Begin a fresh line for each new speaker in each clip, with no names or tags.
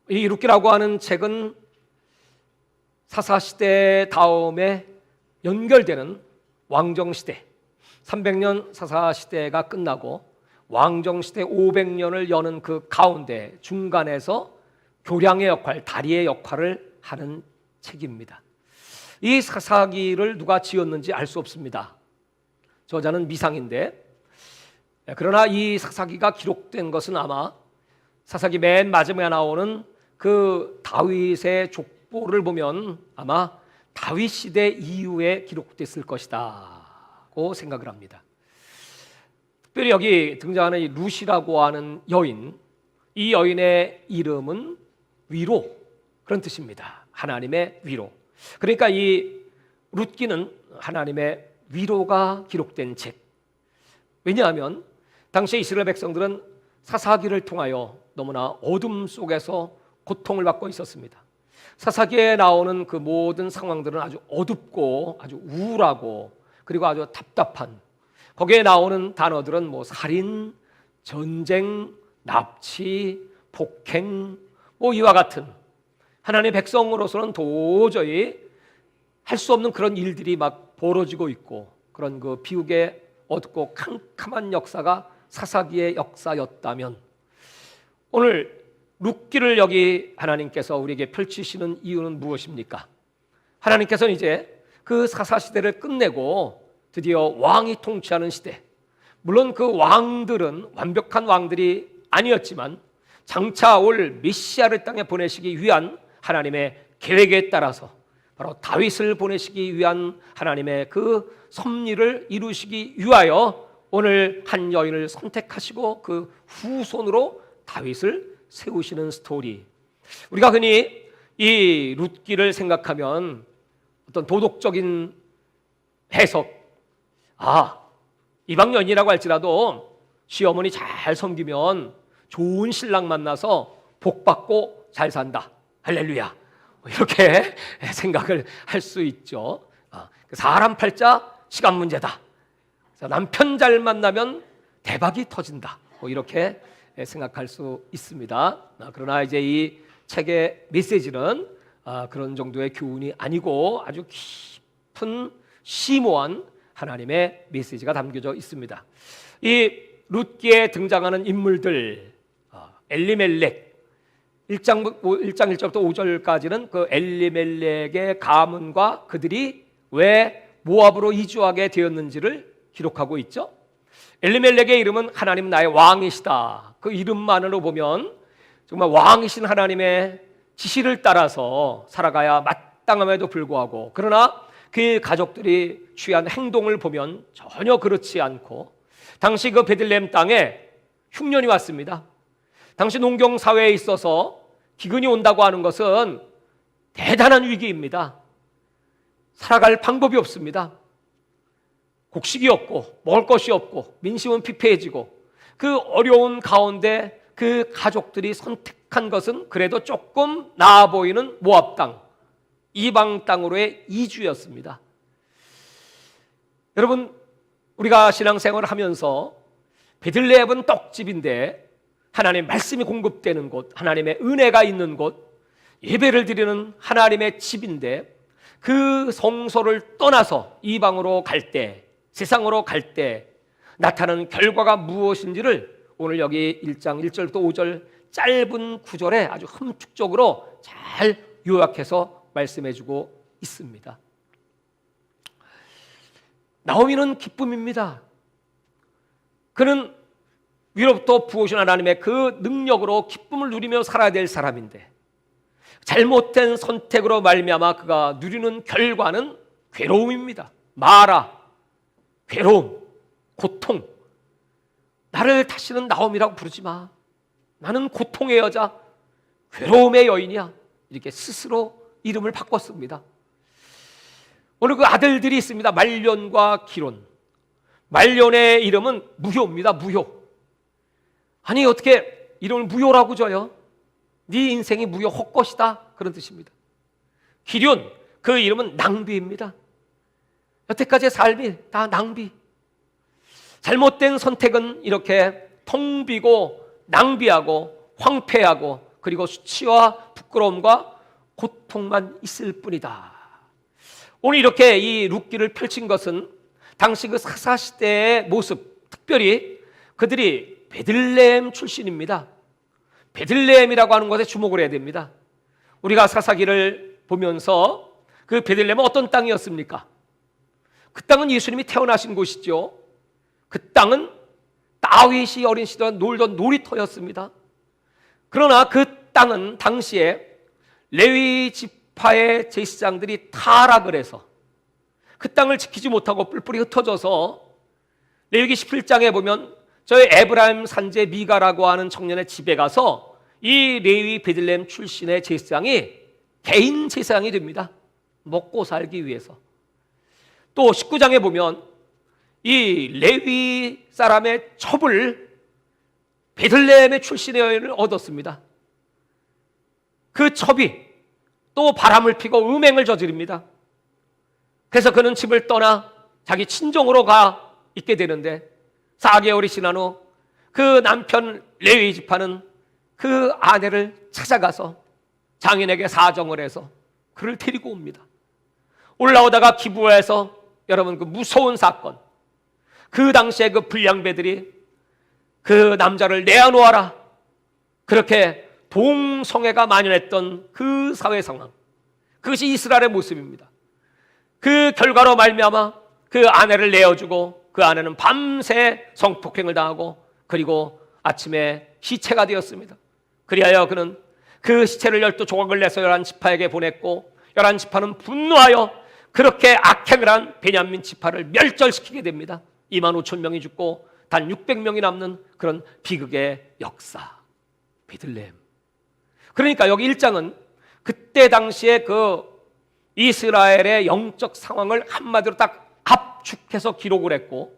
이 룻기라고 하는 책은 사사시대 다음에 연결되는 왕정시대 300년 사사시대가 끝나고 왕정시대 500년을 여는 그 가운데 중간에서 교량의 역할, 다리의 역할을 하는 책입니다. 이 사사기를 누가 지었는지 알 수 없습니다. 저자는 미상인데, 그러나 이 사사기가 기록된 것은 아마 사사기 맨 마지막에 나오는 그 다윗의 족보를 보면 아마 다윗 시대 이후에 기록됐을 것이다고 생각을 합니다. 특별히 여기 등장하는 이 룻이라고 하는 여인, 이 여인의 이름은 위로, 그런 뜻입니다. 하나님의 위로. 그러니까 이 룻기는 하나님의 위로가 기록된 책. 왜냐하면 당시 이스라엘 백성들은 사사기를 통하여 너무나 어둠 속에서 고통을 받고 있었습니다. 사사기에 나오는 그 모든 상황들은 아주 어둡고 아주 우울하고 그리고 아주 답답한, 거기에 나오는 단어들은 뭐 살인, 전쟁, 납치, 폭행, 뭐 이와 같은 하나님의 백성으로서는 도저히 할 수 없는 그런 일들이 막 벌어지고 있고, 그런 그 비극의 어둡고 캄캄한 역사가 사사기의 역사였다면, 오늘 룻기를 여기 하나님께서 우리에게 펼치시는 이유는 무엇입니까? 하나님께서는 이제 그 사사시대를 끝내고 드디어 왕이 통치하는 시대, 물론 그 왕들은 완벽한 왕들이 아니었지만 장차 올 메시아를 땅에 보내시기 위한 하나님의 계획에 따라서 바로 다윗을 보내시기 위한 하나님의 그 섭리를 이루시기 위하여 오늘 한 여인을 선택하시고 그 후손으로 다윗을 세우시는 스토리. 우리가 흔히 이 룻기를 생각하면 어떤 도덕적인 해석, 이방 여인이라고 할지라도 시어머니 잘 섬기면 좋은 신랑 만나서 복 받고 잘 산다, 할렐루야, 이렇게 생각을 할 수 있죠. 사람 팔자 시간 문제다, 남편 잘 만나면 대박이 터진다, 이렇게 생각할 수 있습니다. 그러나 이제 이 책의 메시지는 그런 정도의 교훈이 아니고 아주 깊은 심오한 하나님의 메시지가 담겨져 있습니다. 이 룻기에 등장하는 인물들, 엘리멜렉, 1장 1절부터 5절까지는 그 엘리멜렉의 가문과 그들이 왜 모압으로 이주하게 되었는지를 기록하고 있죠. 엘리멜렉의 이름은 하나님 나의 왕이시다, 그 이름만으로 보면 정말 왕이신 하나님의 지시를 따라서 살아가야 마땅함에도 불구하고, 그러나 그 가족들이 취한 행동을 보면 전혀 그렇지 않고, 당시 그 베들레헴 땅에 흉년이 왔습니다. 당시 농경 사회에 있어서 기근이 온다고 하는 것은 대단한 위기입니다. 살아갈 방법이 없습니다. 곡식이 없고 먹을 것이 없고 민심은 피폐해지고, 그 어려운 가운데 그 가족들이 선택한 것은 그래도 조금 나아 보이는 모압 땅, 이방 땅으로의 이주였습니다. 여러분, 우리가 신앙생활을 하면서 베들레헴은 떡집인데 하나님의 말씀이 공급되는 곳, 하나님의 은혜가 있는 곳, 예배를 드리는 하나님의 집인데 그 성소를 떠나서 이방으로 갈 때, 세상으로 갈 때 나타나는 결과가 무엇인지를 오늘 여기 1장 1절부터 5절 짧은 구절에 아주 함축적으로 잘 요약해서 말씀해주고 있습니다. 나오미는 기쁨입니다. 그는 위로부터 부으신 하나님의 그 능력으로 기쁨을 누리며 살아야 될 사람인데, 잘못된 선택으로 말미암아 그가 누리는 결과는 괴로움입니다. 마라, 괴로움, 고통. 나를 다시는 나오미라고 부르지 마, 나는 고통의 여자, 괴로움의 여인이야, 이렇게 스스로 이름을 바꿨습니다. 오늘 그 아들들이 있습니다. 말련과 기론. 말련의 이름은 무효입니다. 무효. 아니, 어떻게 이름을 무효라고 줘요? 네 인생이 무효, 헛것이다, 그런 뜻입니다. 기련, 그 이름은 낭비입니다. 여태까지의 삶이 다 낭비. 잘못된 선택은 이렇게 텅 비고 낭비하고 황폐하고 그리고 수치와 부끄러움과 고통만 있을 뿐이다. 오늘 이렇게 이 룻기를 펼친 것은 당시 그 사사시대의 모습, 특별히 그들이 베들레헴 출신입니다. 베들레헴이라고 하는 것에 주목을 해야 됩니다. 우리가 사사기를 보면서 그 베들레헴은 어떤 땅이었습니까? 그 땅은 예수님이 태어나신 곳이죠. 그 땅은 다윗이 어린 시절 놀던 놀이터였습니다. 그러나 그 땅은 당시에 레위 지파의 제사장들이 타락을 해서 그 땅을 지키지 못하고 뿔뿔이 흩어져서 레위기 17장에 보면 저희 에브라임 산제 미가라고 하는 청년의 집에 가서 이 레위 베들레헴 출신의 제사장이 개인 제사장이 됩니다. 먹고 살기 위해서. 또 19장에 보면 이 레위 사람의 첩을 베들레헴의 출신의 여인을 얻었습니다. 그 첩이 또 바람을 피고 음행을 저지릅니다. 그래서 그는 집을 떠나 자기 친정으로 가 있게 되는데 4개월이 지난 후 그 남편 레위 지파는 그 아내를 찾아가서 장인에게 사정을 해서 그를 데리고 옵니다. 올라오다가 기부해서 여러분 그 무서운 사건, 그 당시에 그 불량배들이 그 남자를 내어놓아라, 그렇게 동성애가 만연했던 그 사회 상황, 그것이 이스라엘의 모습입니다. 그 결과로 말미암아 그 아내를 내어주고 그 아내는 밤새 성폭행을 당하고 그리고 아침에 시체가 되었습니다. 그리하여 그는 그 시체를 12조각을 내서 11지파에게 보냈고 11지파는 분노하여 그렇게 악행을 한 베냐민 지파를 멸절시키게 됩니다. 25,000명이 죽고 단 600명이 남는 그런 비극의 역사, 베들레헴. 그러니까 여기 1장은 그때 당시에 그 이스라엘의 영적 상황을 한마디로 딱 압축해서 기록을 했고,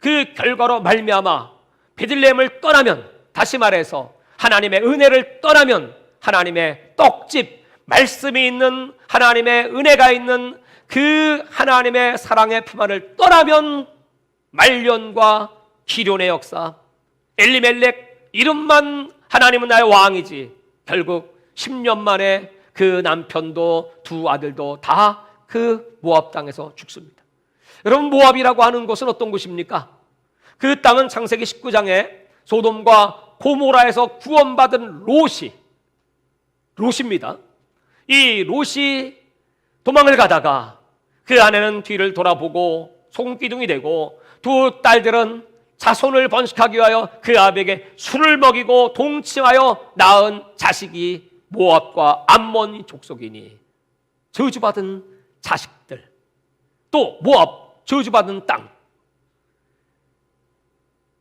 그 결과로 말미암아 베들레헴을 떠나면, 다시 말해서 하나님의 은혜를 떠나면, 하나님의 떡집, 말씀이 있는 하나님의 은혜가 있는 그 하나님의 사랑의 품안을 떠나면 말년과 기련의 역사, 엘리멜렉 이름만 하나님은 나의 왕이지, 결국 10년 만에 그 남편도 두 아들도 다 그 모압 땅에서 죽습니다. 여러분, 모압이라고 하는 곳은 어떤 곳입니까? 그 땅은 창세기 19장에 소돔과 고모라에서 구원받은 롯입니다. 이 롯이 도망을 가다가 그 아내는 뒤를 돌아보고 송기둥이 되고, 두 딸들은 자손을 번식하기 위하여 그 아비에게 술을 먹이고 동침하여 낳은 자식이 모압과 암몬 족속이니 저주받은 자식들, 또 모압 저주받은 땅.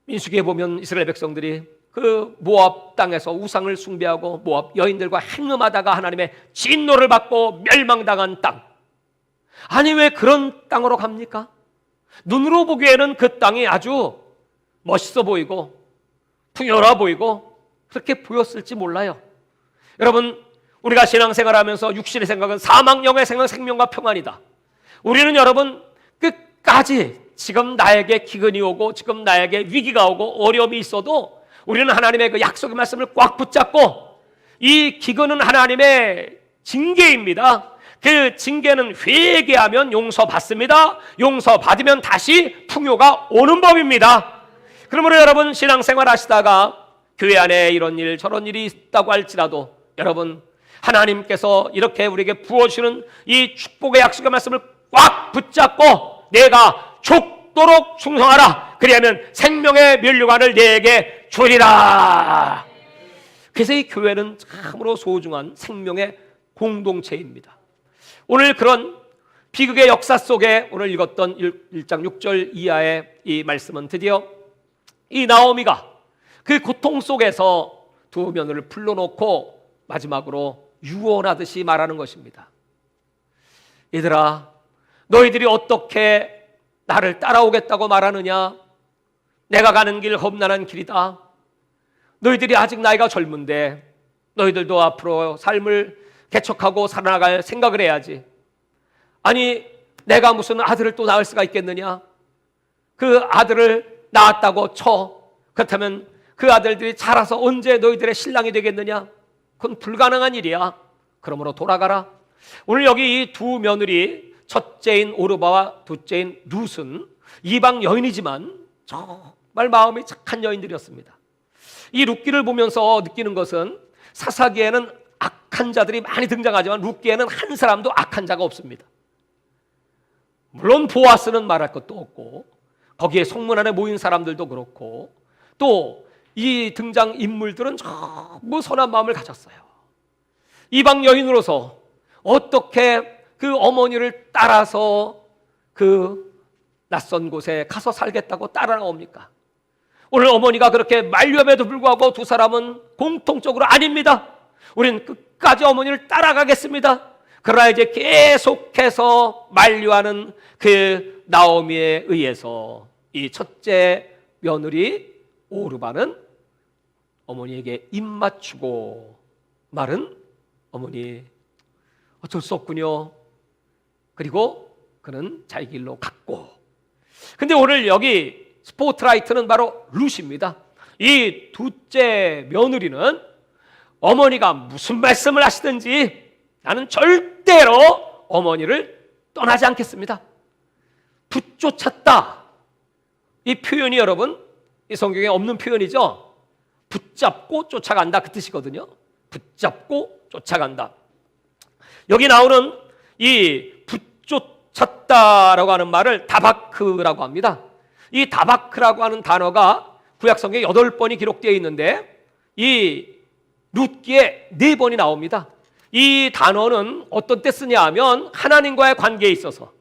민수기에 보면 이스라엘 백성들이 그 모압 땅에서 우상을 숭배하고 모압 여인들과 행음하다가 하나님의 진노를 받고 멸망당한 땅. 아니, 왜 그런 땅으로 갑니까? 눈으로 보기에는 그 땅이 아주 멋있어 보이고 풍요로워 보이고 그렇게 보였을지 몰라요. 여러분, 우리가 신앙생활하면서 육신의 생각은 사망, 영의 생각, 생명과 평안이다. 우리는 여러분 끝까지 지금 나에게 기근이 오고 지금 나에게 위기가 오고 어려움이 있어도 우리는 하나님의 그 약속의 말씀을 꽉 붙잡고, 이 기근은 하나님의 징계입니다. 그 징계는 회개하면 용서받습니다. 용서받으면 다시 풍요가 오는 법입니다. 그러므로 여러분, 신앙생활 하시다가 교회 안에 이런 일 저런 일이 있다고 할지라도 여러분, 하나님께서 이렇게 우리에게 부어주시는 이 축복의 약속의 말씀을 꽉 붙잡고 내가 죽도록 충성하라. 그리하면 생명의 면류관을 내게 주리라. 그래서 이 교회는 참으로 소중한 생명의 공동체입니다. 오늘 그런 비극의 역사 속에 오늘 읽었던 1장 6절 이하의 이 말씀은 드디어 이 나오미가 그 고통 속에서 두 며느리를 불러놓고 마지막으로 유언하듯이 말하는 것입니다. 얘들아, 너희들이 어떻게 나를 따라오겠다고 말하느냐? 내가 가는 길 험난한 길이다. 너희들이 아직 나이가 젊은데 너희들도 앞으로 삶을 개척하고 살아나갈 생각을 해야지. 아니, 내가 무슨 아들을 또 낳을 수가 있겠느냐? 그 아들을 낳았다고 쳐. 그렇다면 그 아들들이 자라서 언제 너희들의 신랑이 되겠느냐? 그건 불가능한 일이야. 그러므로 돌아가라. 오늘 여기 이 두 며느리, 첫째인 오르바와 둘째인 룻은 이방 여인이지만 정말 마음이 착한 여인들이었습니다. 이 룻기를 보면서 느끼는 것은 사사기에는 악한 자들이 많이 등장하지만 룻기에는 한 사람도 악한 자가 없습니다. 물론 보아스는 말할 것도 없고 거기에 성문 안에 모인 사람들도 그렇고 또 이 등장 인물들은 전부 선한 마음을 가졌어요. 이방 여인으로서 어떻게 그 어머니를 따라서 그 낯선 곳에 가서 살겠다고 따라 나옵니까? 오늘 어머니가 그렇게 만류함에도 불구하고 두 사람은 공통적으로 아닙니다. 우리는 끝까지 어머니를 따라가겠습니다. 그러나 이제 계속해서 만류하는 그 나오미에 의해서 이 첫째 며느리 오르바는 어머니에게 입 맞추고 말은 어머니 어쩔 수 없군요. 그리고 그는 자기 길로 갔고. 근데 오늘 여기 스포트라이트는 바로 룻입니다. 이 둘째 며느리는 어머니가 무슨 말씀을 하시든지 나는 절대로 어머니를 떠나지 않겠습니다. 붙쫓았다. 이 표현이 여러분 이 성경에 없는 표현이죠. 붙잡고 쫓아간다 그 뜻이거든요. 붙잡고 쫓아간다. 여기 나오는 이 붙쫓았다라고 하는 말을 다바크라고 합니다. 이 다바크라고 하는 단어가 구약 성경에 8번이 기록되어 있는데 이 룻기에 4번이 나옵니다. 이 단어는 어떤 때 쓰냐 하면 하나님과의 관계에 있어서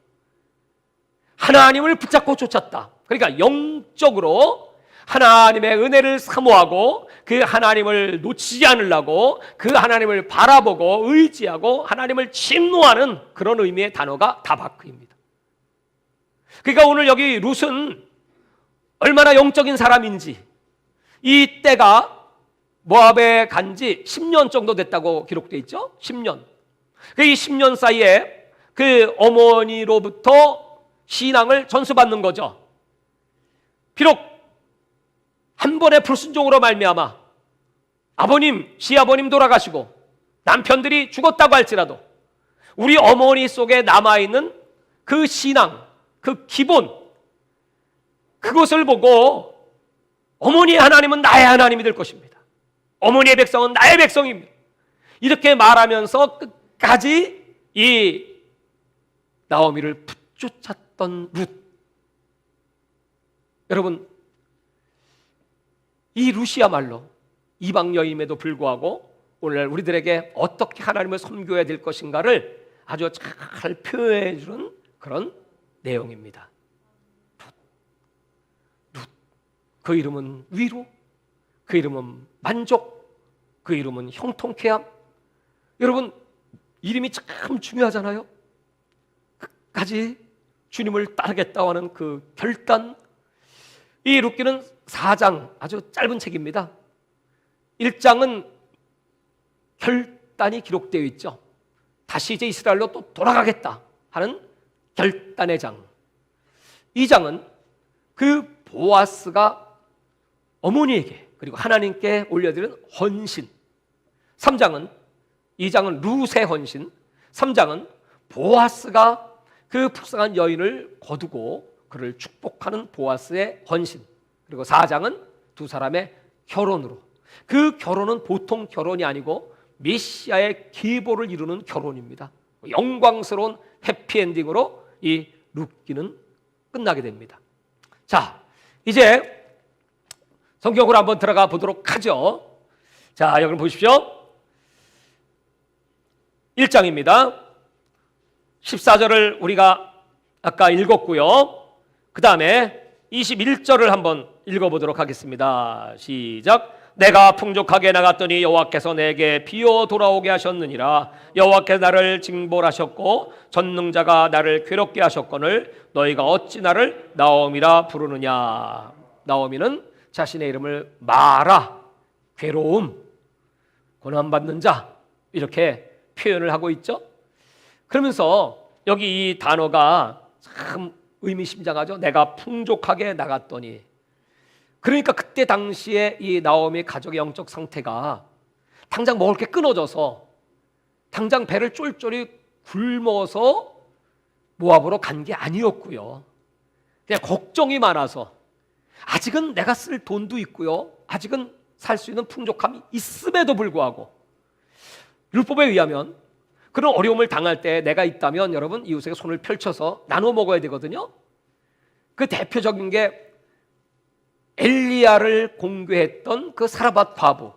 하나님을 붙잡고 쫓았다. 그러니까 영적으로 하나님의 은혜를 사모하고 그 하나님을 놓치지 않으려고 그 하나님을 바라보고 의지하고 하나님을 침노하는 그런 의미의 단어가 다바크입니다. 그러니까 오늘 여기 룻은 얼마나 영적인 사람인지 이 때가 모압에 간 지 10년 정도 됐다고 기록되어 있죠. 10년. 이 10년 사이에 그 어머니로부터 신앙을 전수받는 거죠. 비록 한 번의 불순종으로 말미암아 아버님, 시아버님 돌아가시고 남편들이 죽었다고 할지라도 우리 어머니 속에 남아있는 그 신앙, 그 기본, 그것을 보고 어머니의 하나님은 나의 하나님이 될 것입니다. 어머니의 백성은 나의 백성입니다. 이렇게 말하면서 끝까지 이 나오미를 붙쫓았던 룻. 여러분, 이 룻이야말로 이방 여인임에도 불구하고 오늘 우리들에게 어떻게 하나님을 섬겨야 될 것인가를 아주 잘 표현해 주는 그런 내용입니다. 룻. 그 이름은 위로, 그 이름은 만족, 그 이름은 형통케함. 여러분, 이름이 참 중요하잖아요. 끝까지 주님을 따르겠다고 하는 그 결단. 이 룻기는 4장 아주 짧은 책입니다. 1장은 결단이 기록되어 있죠. 다시 이제 이스라엘로 또 돌아가겠다 하는 결단의 장. 2장은 그 보아스가 어머니에게 그리고 하나님께 올려드리는 헌신. 3장은 2장은 룻의 헌신. 3장은 보아스가 그 불쌍한 여인을 거두고 그를 축복하는 보아스의 헌신. 그리고 4장은 두 사람의 결혼으로. 그 결혼은 보통 결혼이 아니고 메시아의 계보를 이루는 결혼입니다. 영광스러운 해피엔딩으로 이 룻기는 끝나게 됩니다. 자, 이제 성경으로 한번 들어가 보도록 하죠. 자, 여기 보십시오. 1장입니다. 14절을 우리가 아까 읽었고요. 그 다음에 21절을 한번 읽어보도록 하겠습니다. 시작. 내가 풍족하게 나갔더니 여호와께서 내게 비어 돌아오게 하셨느니라. 여호와께서 나를 징벌하셨고 전능자가 나를 괴롭게 하셨거늘 너희가 어찌 나를 나오미라 부르느냐. 나오미는 자신의 이름을 마라, 괴로움, 고난받는 자 이렇게 표현을 하고 있죠. 그러면서 여기 이 단어가 참 의미심장하죠. 내가 풍족하게 나갔더니. 그러니까 그때 당시에 이 나오미 가족의 영적 상태가 당장 먹을 게 끊어져서 당장 배를 쫄쫄이 굶어서 모압으로 간 게 아니었고요. 그냥 걱정이 많아서 아직은 내가 쓸 돈도 있고요. 아직은 살 수 있는 풍족함이 있음에도 불구하고 율법에 의하면 그런 어려움을 당할 때 내가 있다면 여러분 이웃에게 손을 펼쳐서 나눠 먹어야 되거든요. 그 대표적인 게 엘리야를 공개했던 그 사라밧 과부.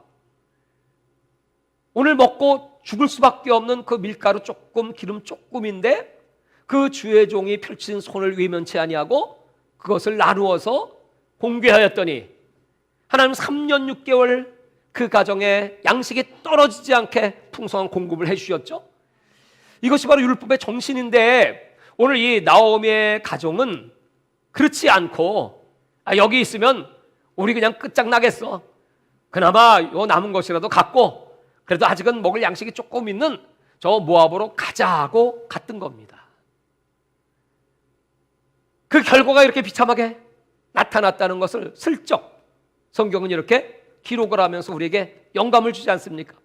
오늘 먹고 죽을 수밖에 없는 그 밀가루 조금 기름 조금인데 그 주의 종이 펼친 손을 외면치 아니하고 그것을 나누어서 공개하였더니 하나님 3년 6개월 그 가정에 양식이 떨어지지 않게 풍성한 공급을 해주셨죠. 이것이 바로 율법의 정신인데 오늘 이 나오미의 가정은 그렇지 않고 여기 있으면 우리 그냥 끝장나겠어. 그나마 요 남은 것이라도 갖고 그래도 아직은 먹을 양식이 조금 있는 저 모압으로 가자고 갔던 겁니다. 그 결과가 이렇게 비참하게 나타났다는 것을 슬쩍 성경은 이렇게 기록을 하면서 우리에게 영감을 주지 않습니까?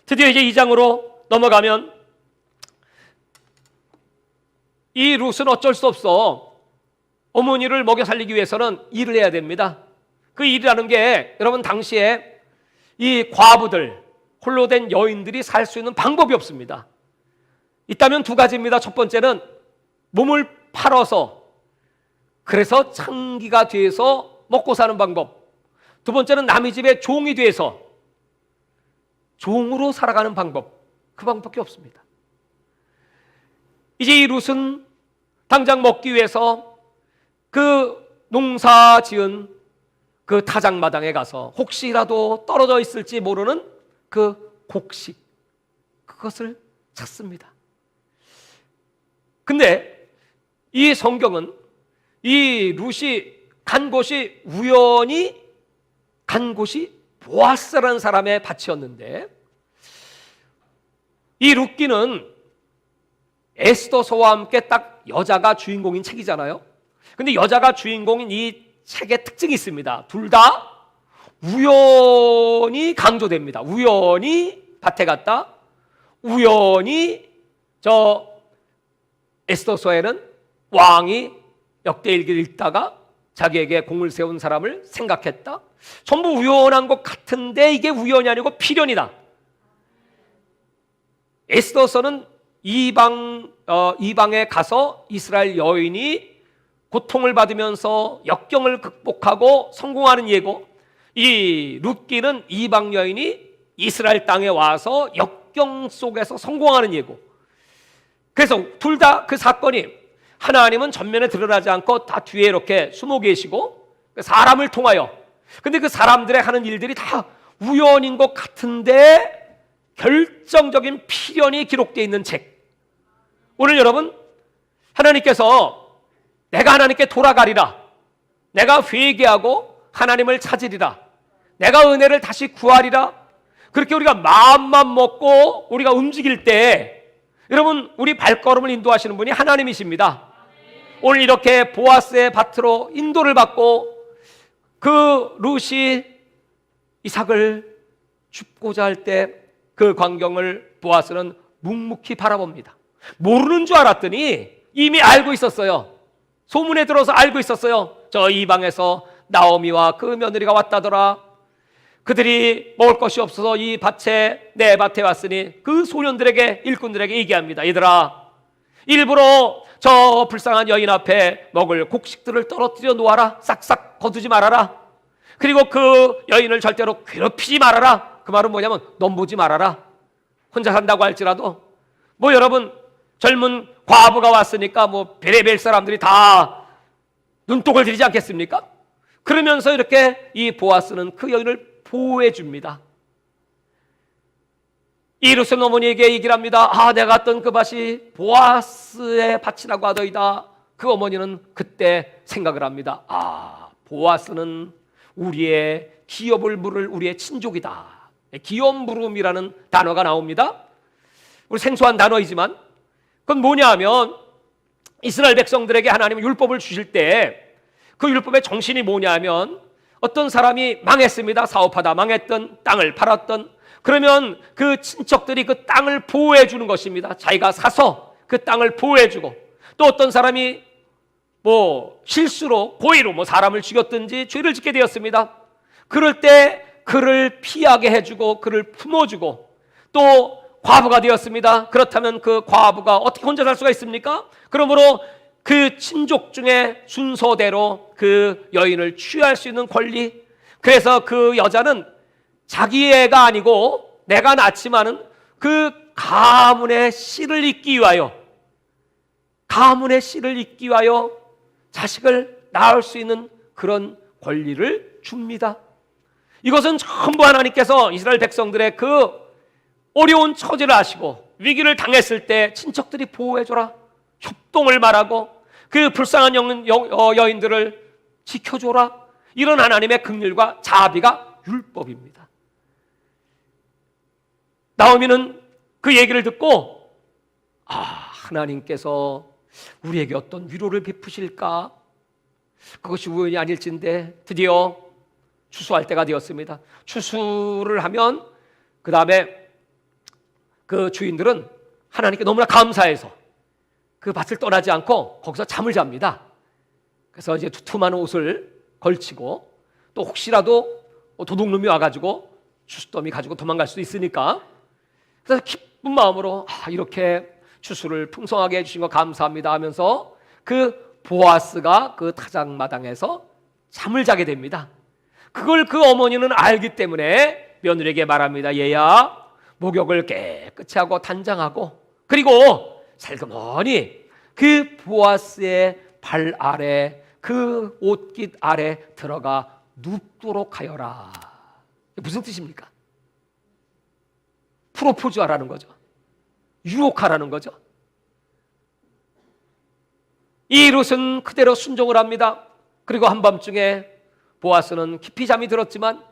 드디어 이제 2장으로 넘어가면 이 룻은 어쩔 수 없어. 어머니를 먹여 살리기 위해서는 일을 해야 됩니다. 그 일이라는 게 여러분 당시에 이 과부들, 홀로 된 여인들이 살 수 있는 방법이 없습니다. 있다면 두 가지입니다. 첫 번째는 몸을 팔아서 그래서 창기가 돼서 먹고 사는 방법. 두 번째는 남의 집에 종이 돼서 종으로 살아가는 방법. 그 방법밖에 없습니다. 이제 이 룻은 당장 먹기 위해서 그 농사 지은 그 타작마당에 가서 혹시라도 떨어져 있을지 모르는 그 곡식, 그것을 찾습니다. 근데 이 성경은 이 룻이 간 곳이 우연히 간 곳이 보아스라는 사람의 밭이었는데 이 룻기는 에스더서와 함께 딱 여자가 주인공인 책이잖아요. 근데 여자가 주인공인 이 책의 특징이 있습니다. 둘 다 우연히 강조됩니다. 우연히 밭에 갔다, 우연히 저 에스더서에는 왕이 역대일기를 읽다가 자기에게 공을 세운 사람을 생각했다. 전부 우연한 것 같은데 이게 우연이 아니고 필연이다. 에스더서는 이방에 가서 이스라엘 여인이 고통을 받으면서 역경을 극복하고 성공하는 예고, 이 룻기는 이방 여인이 이스라엘 땅에 와서 역경 속에서 성공하는 예고. 그래서 둘 다 그 사건이 하나님은 전면에 드러나지 않고 다 뒤에 이렇게 숨어 계시고 사람을 통하여, 근데 그 사람들의 하는 일들이 다 우연인 것 같은데 결정적인 필연이 기록되어 있는 책. 오늘 여러분 하나님께서 내가 하나님께 돌아가리라, 내가 회개하고 하나님을 찾으리라, 내가 은혜를 다시 구하리라, 그렇게 우리가 마음만 먹고 우리가 움직일 때 여러분 우리 발걸음을 인도하시는 분이 하나님이십니다. 오늘 이렇게 보아스의 밭으로 인도를 받고 그 룻이 이삭을 줍고자 할 때 그 광경을 보아스는 묵묵히 바라봅니다. 모르는 줄 알았더니 이미 알고 있었어요. 소문에 들어서 알고 있었어요. 저 이방에서 나오미와 그 며느리가 왔다더라. 그들이 먹을 것이 없어서 이 밭에, 내 밭에 왔으니 그 소년들에게, 일꾼들에게 얘기합니다. 얘들아, 일부러 저 불쌍한 여인 앞에 먹을 곡식들을 떨어뜨려 놓아라. 싹싹 거두지 말아라. 그리고 그 여인을 절대로 괴롭히지 말아라. 그 말은 뭐냐면 넘보지 말아라. 혼자 산다고 할지라도 뭐 여러분 젊은 과부가 왔으니까 뭐 베레벨 사람들이 다 눈독을 들이지 않겠습니까? 그러면서 이렇게 이 보아스는 그 여인을 보호해 줍니다. 이 룻의 어머니에게 얘기를 합니다. 내가 갔던 그 밭이 보아스의 밭이라고 하더이다. 그 어머니는 그때 생각을 합니다. 보아스는 우리의 기업을 물을 우리의 친족이다. 기업 물음이라는 단어가 나옵니다. 우리 생소한 단어이지만 그건 뭐냐 하면 이스라엘 백성들에게 하나님은 율법을 주실 때 그 율법의 정신이 뭐냐 하면 어떤 사람이 망했습니다. 사업하다 망했던, 땅을 팔았던, 그러면 그 친척들이 그 땅을 보호해 주는 것입니다. 자기가 사서 그 땅을 보호해 주고, 또 어떤 사람이 실수로 고의로 사람을 죽였든지 죄를 짓게 되었습니다. 그럴 때 그를 피하게 해주고 그를 품어주고, 또 과부가 되었습니다. 그렇다면 그 과부가 어떻게 혼자 살 수가 있습니까? 그러므로 그 친족 중에 순서대로 그 여인을 취할 수 있는 권리, 그래서 그 여자는 자기 애가 아니고 내가 낳지만은 그 가문의 씨를 잇기 위하여, 가문의 씨를 잇기 위하여 자식을 낳을 수 있는 그런 권리를 줍니다. 이것은 전부 하나님께서 이스라엘 백성들의 그 어려운 처지를 아시고 위기를 당했을 때 친척들이 보호해줘라, 협동을 말하고 그 불쌍한 여인들을 지켜줘라, 이런 하나님의 긍휼과 자비가 율법입니다. 나오미는 그 얘기를 듣고 하나님께서 우리에게 어떤 위로를 베푸실까, 그것이 우연이 아닐진데 드디어 추수할 때가 되었습니다. 추수를 하면 그 다음에 그 주인들은 하나님께 너무나 감사해서 그 밭을 떠나지 않고 거기서 잠을 잡니다. 그래서 이제 두툼한 옷을 걸치고, 또 혹시라도 도둑놈이 와가지고 추수더미 가지고 도망갈 수도 있으니까, 그래서 기쁜 마음으로 이렇게 추수를 풍성하게 해주신 거 감사합니다 하면서 그 보아스가 그 타작마당에서 잠을 자게 됩니다. 그걸 그 어머니는 알기 때문에 며느리에게 말합니다. 얘야, 목욕을 깨끗이 하고 단장하고, 그리고 살그머니 그 보아스의 발 아래, 그 옷깃 아래 들어가 눕도록 하여라. 무슨 뜻입니까? 프로포즈 하라는 거죠. 유혹하라는 거죠. 이 룻은 그대로 순종을 합니다. 그리고 한밤중에 보아스는 깊이 잠이 들었지만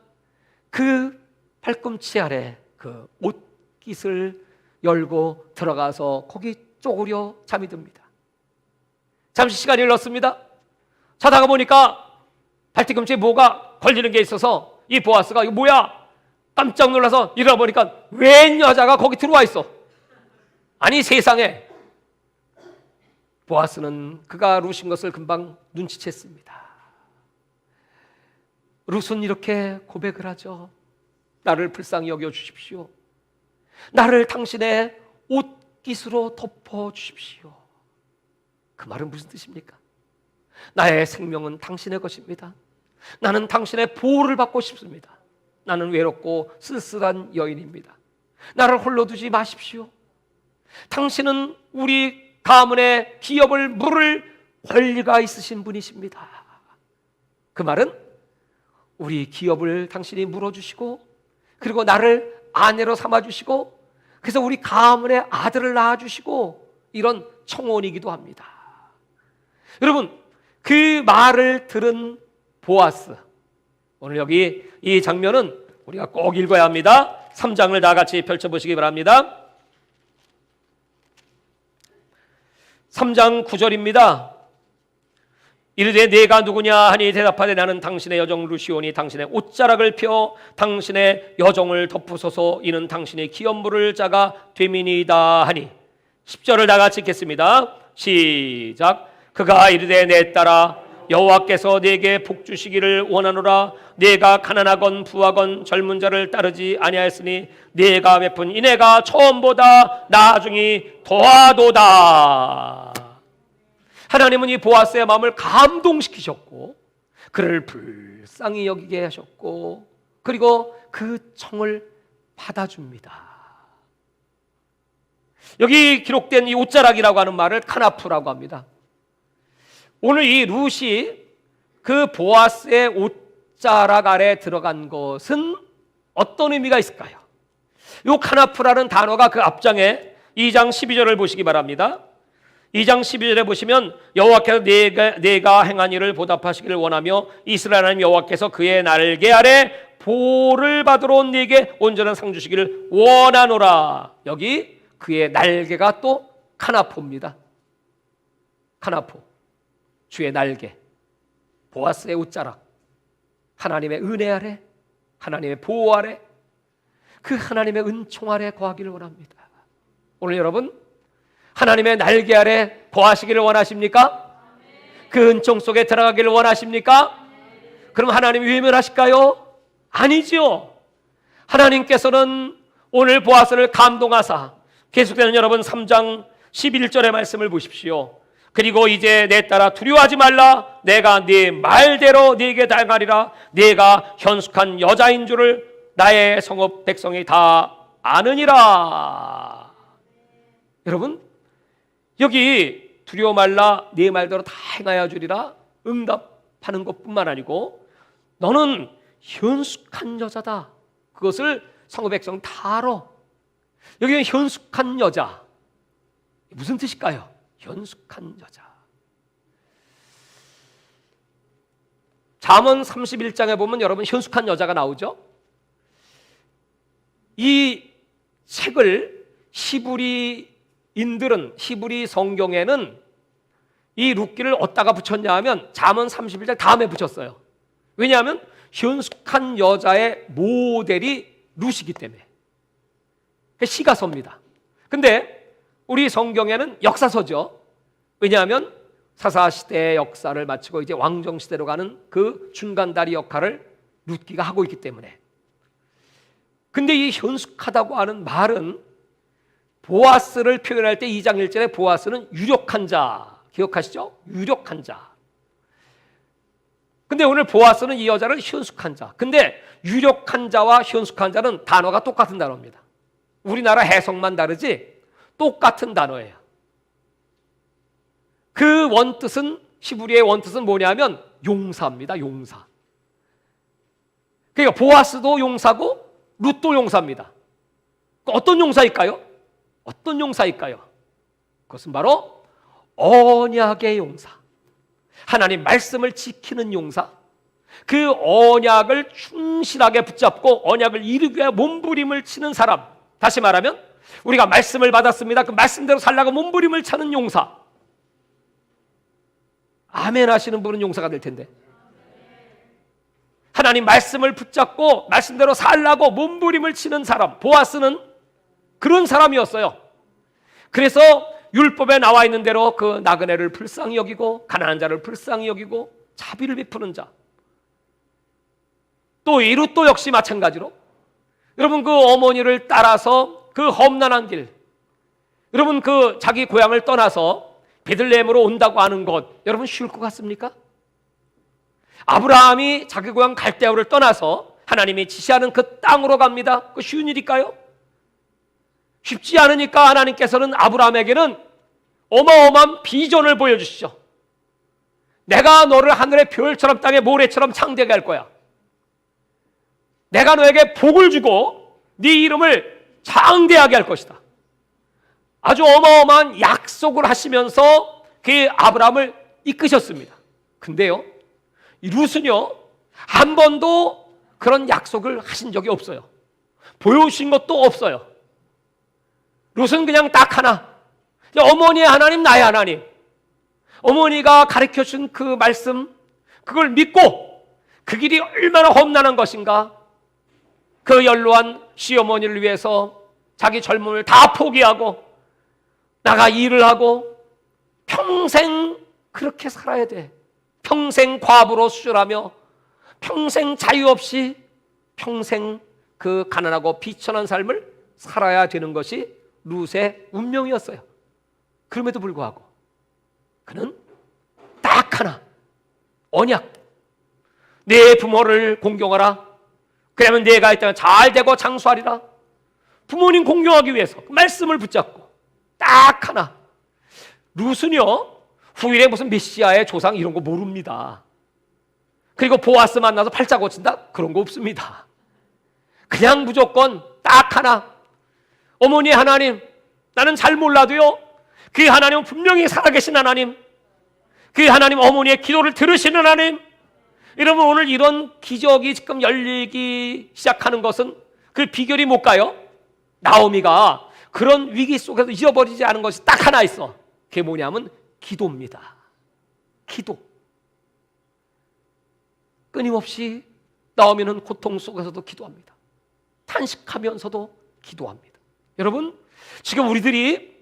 그 발꿈치 아래 그 옷깃을 열고 들어가서 거기 쪼그려 잠이 듭니다. 잠시 시간이 흘렀습니다. 자다가 보니까 발뒤꿈치에 뭐가 걸리는 게 있어서 이 보아스가 이거 뭐야? 깜짝 놀라서 일어나 보니까 웬 여자가 거기 들어와 있어. 아니 세상에. 보아스는 그가 룻인 것을 금방 눈치챘습니다. 룻은 이렇게 고백을 하죠. 나를 불쌍히 여겨주십시오. 나를 당신의 옷깃으로 덮어주십시오. 그 말은 무슨 뜻입니까? 나의 생명은 당신의 것입니다. 나는 당신의 보호를 받고 싶습니다. 나는 외롭고 쓸쓸한 여인입니다. 나를 홀로 두지 마십시오. 당신은 우리 가문의 기업을 물을 권리가 있으신 분이십니다. 그 말은 우리 기업을 당신이 물어주시고, 그리고 나를 아내로 삼아주시고, 그래서 우리 가문의 아들을 낳아주시고, 이런 청혼이기도 합니다. 여러분, 그 말을 들은 보아스, 오늘 여기 이 장면은 우리가 꼭 읽어야 합니다. 3장을 다 같이 펼쳐보시기 바랍니다. 3장 9절입니다. 이르되 내가 누구냐 하니 대답하되 나는 당신의 여종 루시오니 당신의 옷자락을 펴 당신의 여종을 덮으소서. 이는 당신의 기업 물을 자가 되미니이다 하니. 10절을 다 같이 읽겠습니다. 시작. 그가 이르되 내 딸아 여호와께서 내게 복 주시기를 원하노라. 내가 가난하건 부하건 젊은 자를 따르지 아니하였으니 내가 베푼 인애가 처음보다 나중이 더하도다. 하나님은 이 보아스의 마음을 감동시키셨고 그를 불쌍히 여기게 하셨고, 그리고 그 청을 받아줍니다. 여기 기록된 이 옷자락이라고 하는 말을 카나프라고 합니다. 오늘 이 룻이 그 보아스의 옷자락 아래 들어간 것은 어떤 의미가 있을까요? 이 카나프라는 단어가 그 앞장에 2장 12절을 보시기 바랍니다. 2장 12절에 보시면 여호와께서 내가 행한 일을 보답하시기를 원하며 이스라엘 하나님 여호와께서 그의 날개 아래 보호를 받으러 온 네게 온전한 상 주시기를 원하노라. 여기 그의 날개가 또 카나포입니다. 카나포, 주의 날개, 보아스의 옷자락, 하나님의 은혜 아래, 하나님의 보호 아래, 그 하나님의 은총 아래 거하기를 원합니다. 오늘 여러분 하나님의 날개 아래 거하시기를 원하십니까? 그 은총 속에 들어가기를 원하십니까? 그럼 하나님이 외면하실까요? 아니지요. 하나님께서는 오늘 보아스를 감동하사 계속되는 여러분 3장 11절의 말씀을 보십시오. 그리고 이제 내 딸아 두려워하지 말라. 내가 네 말대로 네게 당하리라. 네가 현숙한 여자인 줄을 나의 성읍 백성이 다 아느니라. 여러분 여기 두려워 말라 네 말대로 다 행하여 주리라 응답하는 것뿐만 아니고 너는 현숙한 여자다. 그것을 성읍 백성 다 알아. 여기는 현숙한 여자 무슨 뜻일까요? 현숙한 여자. 잠언 31장에 보면 여러분 현숙한 여자가 나오죠. 이 책을 히브리인들은 히브리 성경에는 이 룻기를 어디다가 붙였냐 하면 잠언 31장 다음에 붙였어요. 왜냐하면 현숙한 여자의 모델이 룻이기 때문에 시가 섭니다. 근데 우리 성경에는 역사서죠. 왜냐하면 사사시대의 역사를 마치고 이제 왕정시대로 가는 그 중간다리 역할을 룻기가 하고 있기 때문에. 근데 이 현숙하다고 하는 말은 보아스를 표현할 때 2장 1절에 보아스는 유력한 자 기억하시죠? 유력한 자. 근데 오늘 보아스는 이 여자를 현숙한 자. 근데 유력한 자와 현숙한 자는 단어가 똑같은 단어입니다. 우리나라 해석만 다르지 똑같은 단어예요. 그 원뜻은 히브리의 원뜻은 뭐냐면 용사입니다. 용사. 그러니까 보아스도 용사고 룻도 용사입니다. 어떤 용사일까요? 어떤 용사일까요? 그것은 바로 언약의 용사. 하나님 말씀을 지키는 용사. 그 언약을 충실하게 붙잡고 언약을 이루기 위해 몸부림을 치는 사람. 다시 말하면 우리가 말씀을 받았습니다. 그 말씀대로 살라고 몸부림을 차는 용사. 아멘 하시는 분은 용사가 될 텐데. 하나님 말씀을 붙잡고 말씀대로 살라고 몸부림을 치는 사람. 보아스는 그런 사람이었어요. 그래서 율법에 나와 있는 대로 그 나그네를 불쌍히 여기고 가난한 자를 불쌍히 여기고 자비를 베푸는 자. 또 이 룻도 역시 마찬가지로 여러분 그 어머니를 따라서 그 험난한 길, 여러분 그 자기 고향을 떠나서 베들레헴으로 온다고 하는 것 여러분 쉬울 것 같습니까? 아브라함이 자기 고향 갈대아우를 떠나서 하나님이 지시하는 그 땅으로 갑니다. 그 쉬운 일일까요? 쉽지 않으니까 하나님께서는 아브라함에게는 어마어마한 비전을 보여주시죠. 내가 너를 하늘의 별처럼 땅의 모래처럼 창대하게 할 거야. 내가 너에게 복을 주고 네 이름을 장대하게 할 것이다. 아주 어마어마한 약속을 하시면서 그 아브라함을 이끄셨습니다. 근데요, 이 룻은요 한 번도 그런 약속을 하신 적이 없어요. 보여주신 것도 없어요. 룻은 그냥 딱 하나, 어머니의 하나님 나의 하나님, 어머니가 가르쳐준 그 말씀 그걸 믿고 그 길이 얼마나 험난한 것인가, 그 연로한 시어머니를 위해서 자기 젊음을 다 포기하고 나가 일을 하고 평생 그렇게 살아야 돼. 평생 과부로 수절하며 평생 자유 없이 평생 그 가난하고 비천한 삶을 살아야 되는 것이 룻의 운명이었어요. 그럼에도 불구하고 그는 딱 하나, 언약. 내 부모를 공경하라. 그러면 내가 이 땅에 잘 되고 장수하리라. 부모님 공경하기 위해서 그 말씀을 붙잡고 딱 하나. 룻은요 후일에 무슨 메시아의 조상 이런 거 모릅니다. 그리고 보아스 만나서 팔자 고친다? 그런 거 없습니다. 그냥 무조건 딱 하나. 어머니 하나님, 나는 잘 몰라도요 그 하나님은 분명히 살아계신 하나님, 그 하나님 어머니의 기도를 들으시는 하나님. 여러분 오늘 이런 기적이 지금 열리기 시작하는 것은 그 비결이 뭘까요? 나오미가 그런 위기 속에서 잊어버리지 않은 것이 딱 하나 있어. 그게 뭐냐면 기도입니다. 기도. 끊임없이 나오미는 고통 속에서도 기도합니다. 탄식하면서도 기도합니다. 여러분, 지금 우리들이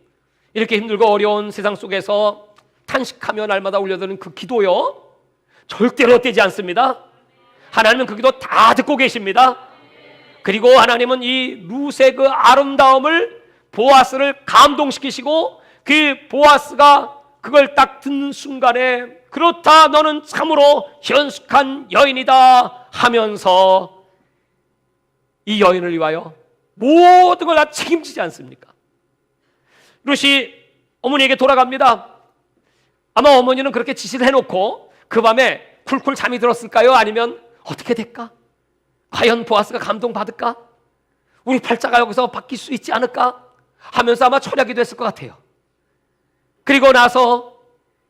이렇게 힘들고 어려운 세상 속에서 탄식하며 날마다 올려드는 그 기도요, 절대로 헛되지 않습니다. 하나님은 그 기도 다 듣고 계십니다. 그리고 하나님은 이 룻의 그 아름다움을, 보아스를 감동시키시고, 그 보아스가 그걸 딱 듣는 순간에 그렇다, 너는 참으로 현숙한 여인이다 하면서 이 여인을 위하여 모든 걸 다 책임지지 않습니까? 룻이 어머니에게 돌아갑니다. 아마 어머니는 그렇게 지시를 해놓고 그 밤에 쿨쿨 잠이 들었을까요? 아니면 어떻게 될까? 과연 보아스가 감동받을까? 우리 팔자가 여기서 바뀔 수 있지 않을까? 하면서 아마 철야기도 했을 것 같아요. 그리고 나서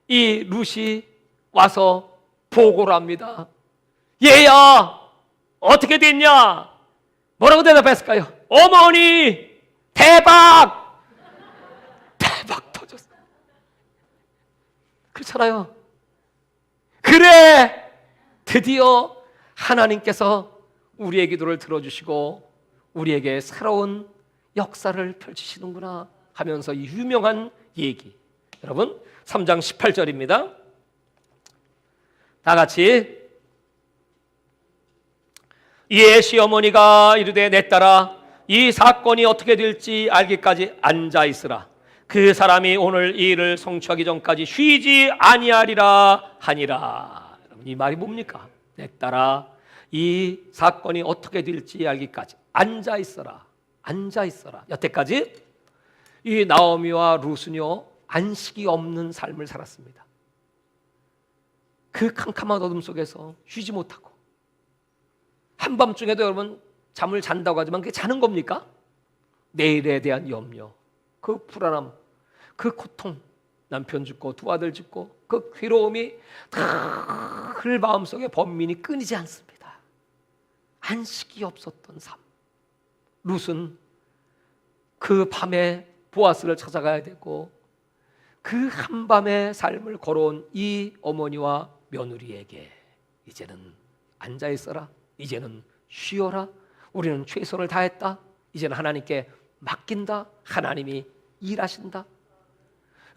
이 룻이 와서 보고를 합니다. 얘야, 어떻게 됐냐? 뭐라고 대답했을까요? 어머니, 대박! 대박 터졌어. 그렇잖아요. 그래, 드디어 하나님께서 우리의 기도를 들어주시고 우리에게 새로운 역사를 펼치시는구나 하면서 이 유명한 얘기, 여러분 3장 18절입니다. 다 같이. 이에 시어머니가 이르되 내 딸아, 이 사건이 어떻게 될지 알기까지 앉아 있으라. 그 사람이 오늘 이 일을 성취하기 전까지 쉬지 아니하리라 하니라. 이 말이 뭡니까? 내 딸아, 이 사건이 어떻게 될지 알기까지 앉아 있어라. 앉아 있어라. 여태까지 이 나오미와 룻은요, 안식이 없는 삶을 살았습니다. 그 캄캄한 어둠 속에서 쉬지 못하고, 한밤중에도 여러분 잠을 잔다고 하지만 그게 자는 겁니까? 내일에 대한 염려, 그 불안함, 그 고통, 남편 죽고 두 아들 죽고 그 괴로움이 늘 마음속에 번민이 끊이지 않습니다. 안식이 없었던 삶. 룻은 그 밤에 보아스를 찾아가야 되고, 그 한밤의 삶을 걸어온 이 어머니와 며느리에게 이제는 앉아있어라, 이제는 쉬어라, 우리는 최선을 다했다, 이제는 하나님께 맡긴다, 하나님이 일하신다.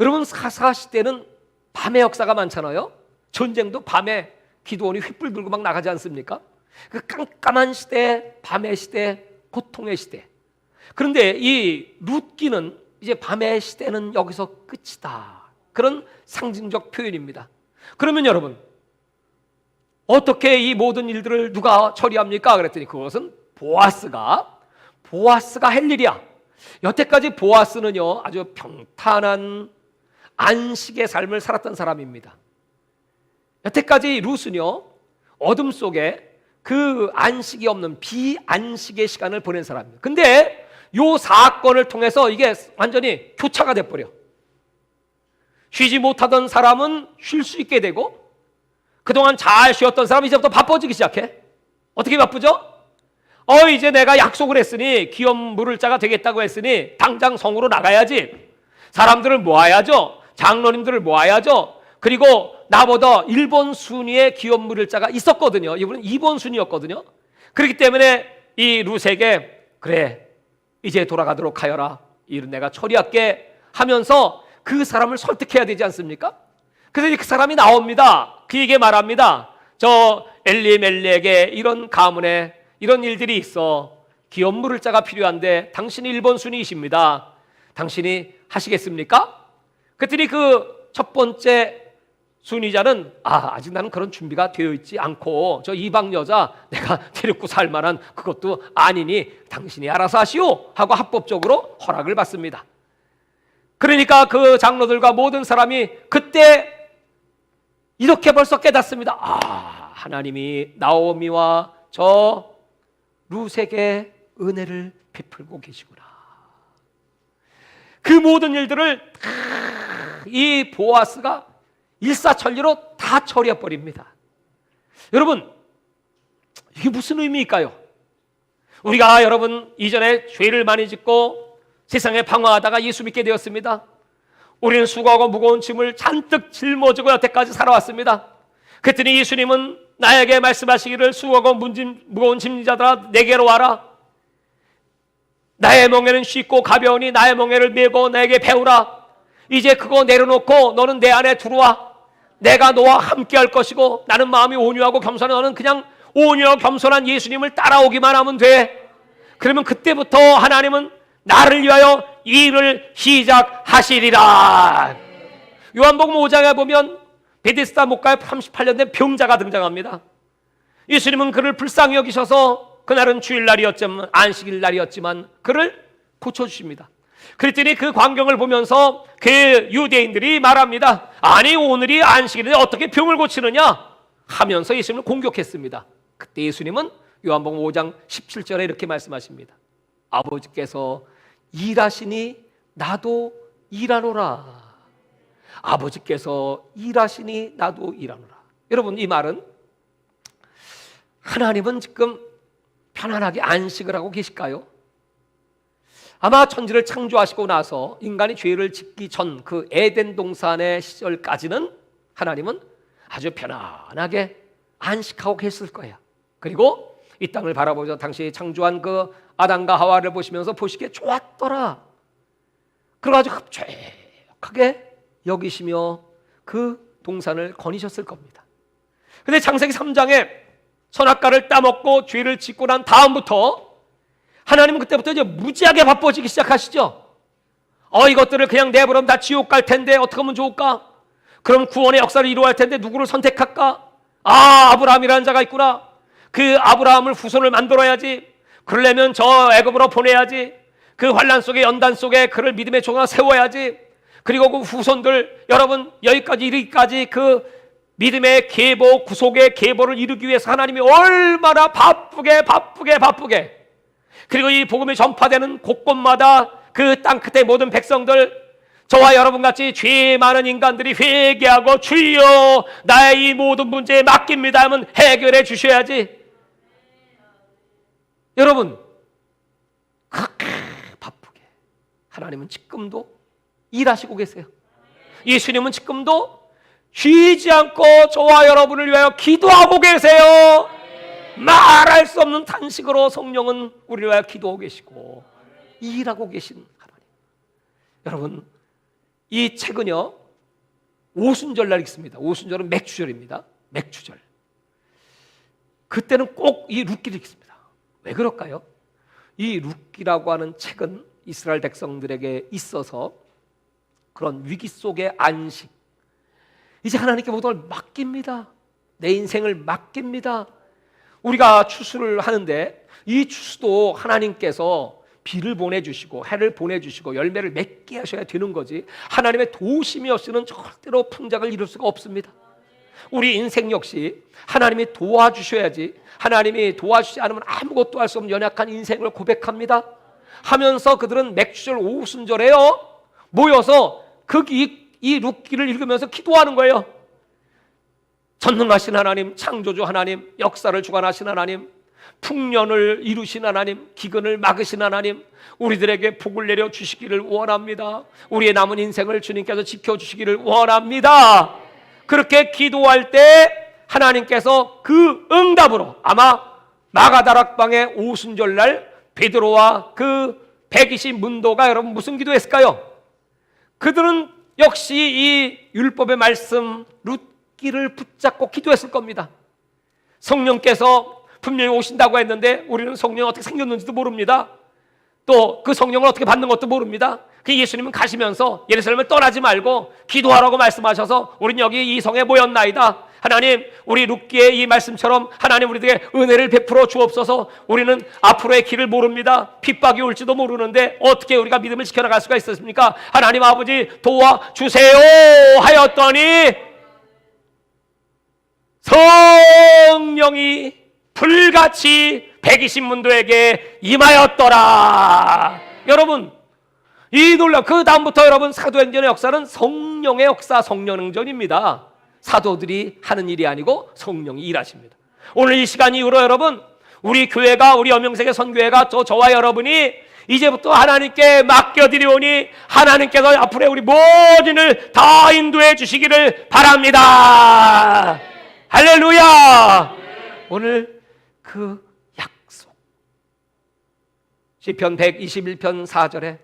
여러분, 사사시대는 밤의 역사가 많잖아요. 전쟁도 밤에 기도원이 횃불 들고 막 나가지 않습니까? 그 깜깜한 시대, 밤의 시대, 고통의 시대. 그런데 이 룻기는 이제 밤의 시대는 여기서 끝이다, 그런 상징적 표현입니다. 그러면 여러분, 어떻게 이 모든 일들을 누가 처리합니까? 그랬더니 그것은 보아스가 할 일이야. 여태까지 보아스는요, 아주 평탄한 안식의 삶을 살았던 사람입니다. 여태까지 룻은요, 어둠 속에 그 안식이 없는 비안식의 시간을 보낸 사람입니다. 근데 이 사건을 통해서 이게 완전히 교차가 돼버려. 쉬지 못하던 사람은 쉴 수 있게 되고, 그동안 잘 쉬었던 사람은 이제부터 바빠지기 시작해. 어떻게 바쁘죠? 이제 내가 약속을 했으니, 기업 물을 자가 되겠다고 했으니 당장 성으로 나가야지. 사람들을 모아야죠. 장로님들을 모아야죠. 그리고 나보다 1번 순위의 기업 물을 자가 있었거든요. 이분은 2번 순위였거든요. 그렇기 때문에 이 룻에게 그래, 이제 돌아가도록 하여라, 일은 내가 처리할게 하면서 그 사람을 설득해야 되지 않습니까? 그래서 그 사람이 나옵니다. 그에게 말합니다. 저 엘리멜렉의 이런 가문에 이런 일들이 있어. 기업 물을 자가 필요한데 당신이 1번 순위이십니다. 당신이 하시겠습니까? 그랬더니 그 첫 번째 순위자는 아직 나는 그런 준비가 되어 있지 않고, 저 이방 여자 내가 데리고 살 만한 그것도 아니니 당신이 알아서 하시오 하고 합법적으로 허락을 받습니다. 그러니까 그 장로들과 모든 사람이 그때 이렇게 벌써 깨닫습니다. 하나님이 나오미와 저 룻에게 은혜를 베풀고 계시구나. 그 모든 일들을 이 보아스가 일사천리로 다 처리해버립니다. 여러분, 이게 무슨 의미일까요? 우리가 여러분 이전에 죄를 많이 짓고 세상에 방황하다가 예수 믿게 되었습니다. 우리는 수고하고 무거운 짐을 잔뜩 짊어지고 여태까지 살아왔습니다. 그랬더니 예수님은 나에게 말씀하시기를 수고하고 무거운 짐자들아 내게로 와라. 나의 멍에는 쉽고 가벼우니 나의 멍에를 메고 나에게 배우라. 이제 그거 내려놓고 너는 내 안에 들어와. 내가 너와 함께 할 것이고 나는 마음이 온유하고 겸손해. 너는 그냥 온유하고 겸손한 예수님을 따라오기만 하면 돼. 그러면 그때부터 하나님은 나를 위하여 이 일을 시작하시리라. 요한복음 5장에 보면 베데스다 목가에 38년 된 병자가 등장합니다. 예수님은 그를 불쌍히 여기셔서 그날은 주일날이었지만 안식일 날이었지만 그를 고쳐주십니다. 그랬더니 그 광경을 보면서 그 유대인들이 말합니다. 아니 오늘이 안식일인데 어떻게 병을 고치느냐 하면서 예수님을 공격했습니다. 그때 예수님은 요한복음 5장 17절에 이렇게 말씀하십니다. 아버지께서 일하시니 나도 일하노라. 아버지께서 일하시니 나도 일하노라. 여러분, 이 말은 하나님은 지금 편안하게 안식을 하고 계실까요? 아마 천지를 창조하시고 나서 인간이 죄를 짓기 전 그 에덴 동산의 시절까지는 하나님은 아주 편안하게 안식하고 계실 거예요. 그리고 이 땅을 바라보자 당시 창조한 그 아담과 하와를 보시면서 보시기에 좋았더라. 그래가지고 흡족하게 여기시며 그 동산을 거니셨을 겁니다. 근데 창세기 3장에 선악과를 따먹고 죄를 짓고 난 다음부터 하나님은 그때부터 이제 무지하게 바빠지기 시작하시죠. 이것들을 그냥 내버리면 다 지옥 갈 텐데 어떻게 하면 좋을까? 그럼 구원의 역사를 이루어야 할 텐데 누구를 선택할까? 아브라함이라는 자가 있구나. 그 아브라함을 후손을 만들어야지. 그러려면 저 애굽으로 보내야지. 그 환난 속에 연단 속에 그를 믿음의 종으로 세워야지. 그리고 그 후손들 여러분 여기까지 이르기까지 그 믿음의 계보 구속의 계보를 이루기 위해서 하나님이 얼마나 바쁘게 그리고 이 복음이 전파되는 곳곳마다 그 땅 끝의 모든 백성들 저와 여러분같이 죄 많은 인간들이 회개하고 주여 나의 이 모든 문제에 맡깁니다 하면 해결해 주셔야지. 여러분 그렇게 바쁘게 하나님은 지금도 일하시고 계세요. 예수님은 지금도 쉬지 않고 저와 여러분을 위하여 기도하고 계세요. 말할 수 없는 탄식으로 성령은 우리를 위하여 기도하고 계시고 일하고 계신 하나님. 여러분 이 책은요 오순절날 읽습니다. 오순절은 맥주절입니다. 맥주절. 그때는 꼭 이 룻기를 읽습니다. 왜 그럴까요? 이 룻기라고 하는 책은 이스라엘 백성들에게 있어서 그런 위기 속의 안식, 이제 하나님께 모든 걸 맡깁니다. 내 인생을 맡깁니다. 우리가 추수를 하는데 이 추수도 하나님께서 비를 보내주시고 해를 보내주시고 열매를 맺게 하셔야 되는 거지 하나님의 도우심이 없이는 절대로 풍작을 이룰 수가 없습니다. 우리 인생 역시 하나님이 도와주셔야지, 하나님이 도와주지 않으면 아무것도 할 수 없는 연약한 인생을 고백합니다 하면서 그들은 맥주절 오순절에요 모여서 이 룻기를 읽으면서 기도하는 거예요. 전능하신 하나님, 창조주 하나님, 역사를 주관하신 하나님, 풍년을 이루신 하나님, 기근을 막으신 하나님, 우리들에게 복을 내려 주시기를 원합니다. 우리의 남은 인생을 주님께서 지켜주시기를 원합니다. 그렇게 기도할 때 하나님께서 그 응답으로 아마 마가다락방의 오순절날 베드로와 그 120 문도가 여러분 무슨 기도했을까요? 그들은 역시 이 율법의 말씀 룻기를 붙잡고 기도했을 겁니다. 성령께서 분명히 오신다고 했는데 우리는 성령이 어떻게 생겼는지도 모릅니다. 또 그 성령을 어떻게 받는 것도 모릅니다. 그 예수님은 가시면서 예루살렘을 떠나지 말고 기도하라고 말씀하셔서 우리는 여기 이 성에 모였나이다. 하나님 우리 룻기의 이 말씀처럼 하나님 우리들에게 은혜를 베풀어 주옵소서. 우리는 앞으로의 길을 모릅니다. 핍박이 올지도 모르는데 어떻게 우리가 믿음을 지켜나갈 수가 있었습니까? 하나님 아버지 도와주세요 하였더니 성령이 불같이 120문도에게 임하였더라. 여러분 이 놀라 그 다음부터 여러분 사도행전의 역사는 성령의 역사, 성령행전입니다. 사도들이 하는 일이 아니고 성령이 일하십니다. 오늘 이 시간 이후로 여러분 우리 교회가 우리 엄영세계 선교회가 저와 여러분이 이제부터 하나님께 맡겨드리오니 하나님께서 앞으로 우리 모든 일 다 인도해 주시기를 바랍니다. 할렐루야. 오늘 그 약속 시편 121편 4절에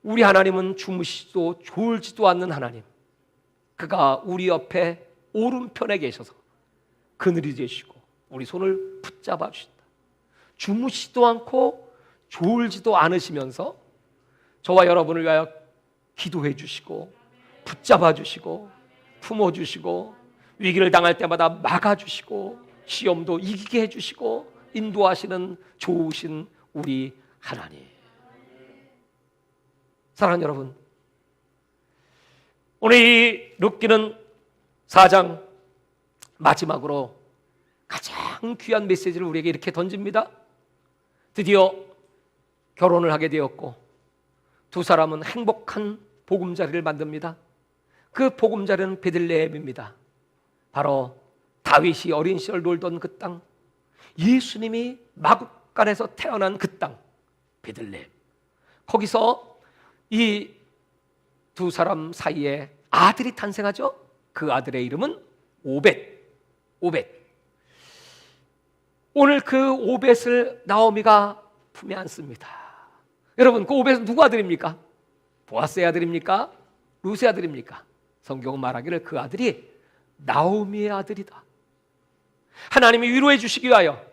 우리 하나님은 주무시지도 졸지도 않는 하나님, 그가 우리 옆에 오른편에 계셔서 그늘이 되시고 우리 손을 붙잡아 주신다. 주무시지도 않고 졸지도 않으시면서 저와 여러분을 위하여 기도해 주시고 붙잡아 주시고 품어 주시고 위기를 당할 때마다 막아 주시고 시험도 이기게 해 주시고 인도하시는 좋으신 우리 하나님. 사랑하는 여러분, 오늘 이 룻기는 4장 마지막으로 가장 귀한 메시지를 우리에게 이렇게 던집니다. 드디어 결혼을 하게 되었고 두 사람은 행복한 보금자리를 만듭니다. 그 보금자리는 베들레헴입니다. 바로 다윗이 어린 시절 놀던 그 땅, 예수님이 마구간에서 태어난 그 땅, 베들레헴. 거기서 이 두 사람 사이에 아들이 탄생하죠. 그 아들의 이름은 오벳. 오늘 그 오벳을 나오미가 품에 안습니다. 여러분, 그 오벳은 누구 아들입니까? 보아스의 아들입니까? 룻의 아들입니까? 성경은 말하기를 그 아들이 나오미의 아들이다. 하나님이 위로해 주시기 위하여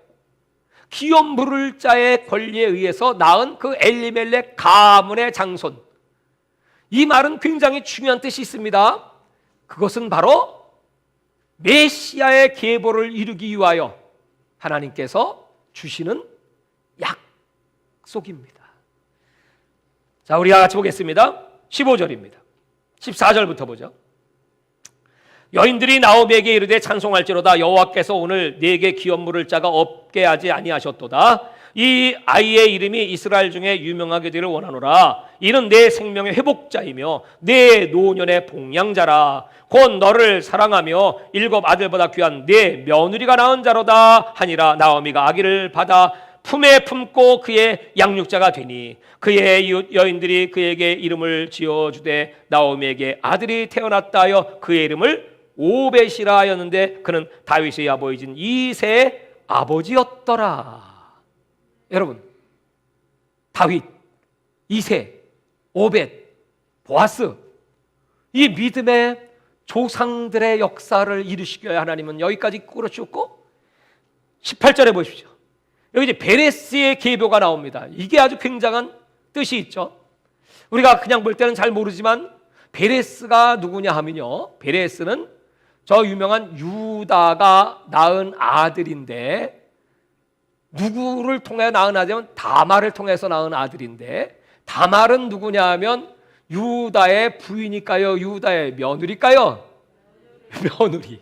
기업 물을 자의 권리에 의해서 낳은 그 엘리멜렉 가문의 장손. 이 말은 굉장히 중요한 뜻이 있습니다. 그것은 바로 메시아의 계보를 이루기 위하여 하나님께서 주시는 약속입니다. 자, 우리 같이 보겠습니다. 15절입니다. 14절부터 보죠. 여인들이 나오미에게 이르되 찬송할지로다. 여호와께서 오늘 네게 기업 물을 자가 없게 하지 아니하셨도다. 이 아이의 이름이 이스라엘 중에 유명하게 되기를 원하노라. 이는 내 생명의 회복자이며 내 노년의 복량자라. 곧 너를 사랑하며 7 아들보다 귀한 내 며느리가 낳은 자로다 하니라. 나오미가 아기를 받아 품에 품고 그의 양육자가 되니 그의 이웃 여인들이 그에게 이름을 지어주되 나오미에게 아들이 태어났다 하여 그의 이름을 오벳이라 하였는데 그는 다윗의 아버지인 이새의 아버지였더라. 여러분, 다윗, 이새, 오벳, 보아스, 이 믿음의 조상들의 역사를 이루시기 위해 하나님은 여기까지 꾸려주었고 18절에 보십시오. 여기 이제 베레스의 계보가 나옵니다. 이게 아주 굉장한 뜻이 있죠. 우리가 그냥 볼 때는 잘 모르지만 베레스가 누구냐 하면요, 베레스는 저 유명한 유다가 낳은 아들인데, 누구를 통해 낳은 아들이면 다말을 통해서 낳은 아들인데, 다말은 누구냐 하면 유다의 부인일까요? 유다의 며느리일까요? 며느리.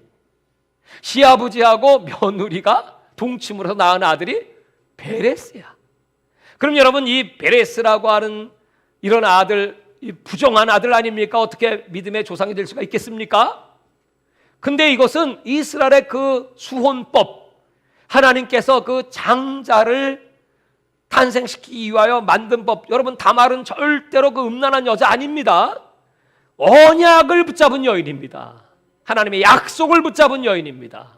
시아버지하고 며느리가 동침으로 낳은 아들이 베레스야. 그럼 여러분, 이 베레스라고 하는 이런 아들, 이 부정한 아들 아닙니까? 어떻게 믿음의 조상이 될 수가 있겠습니까? 근데 이것은 이스라엘의 그 수혼법, 하나님께서 그 장자를 탄생시키기 위하여 만든 법. 여러분, 다말은 절대로 그 음란한 여자 아닙니다. 언약을 붙잡은 여인입니다. 하나님의 약속을 붙잡은 여인입니다.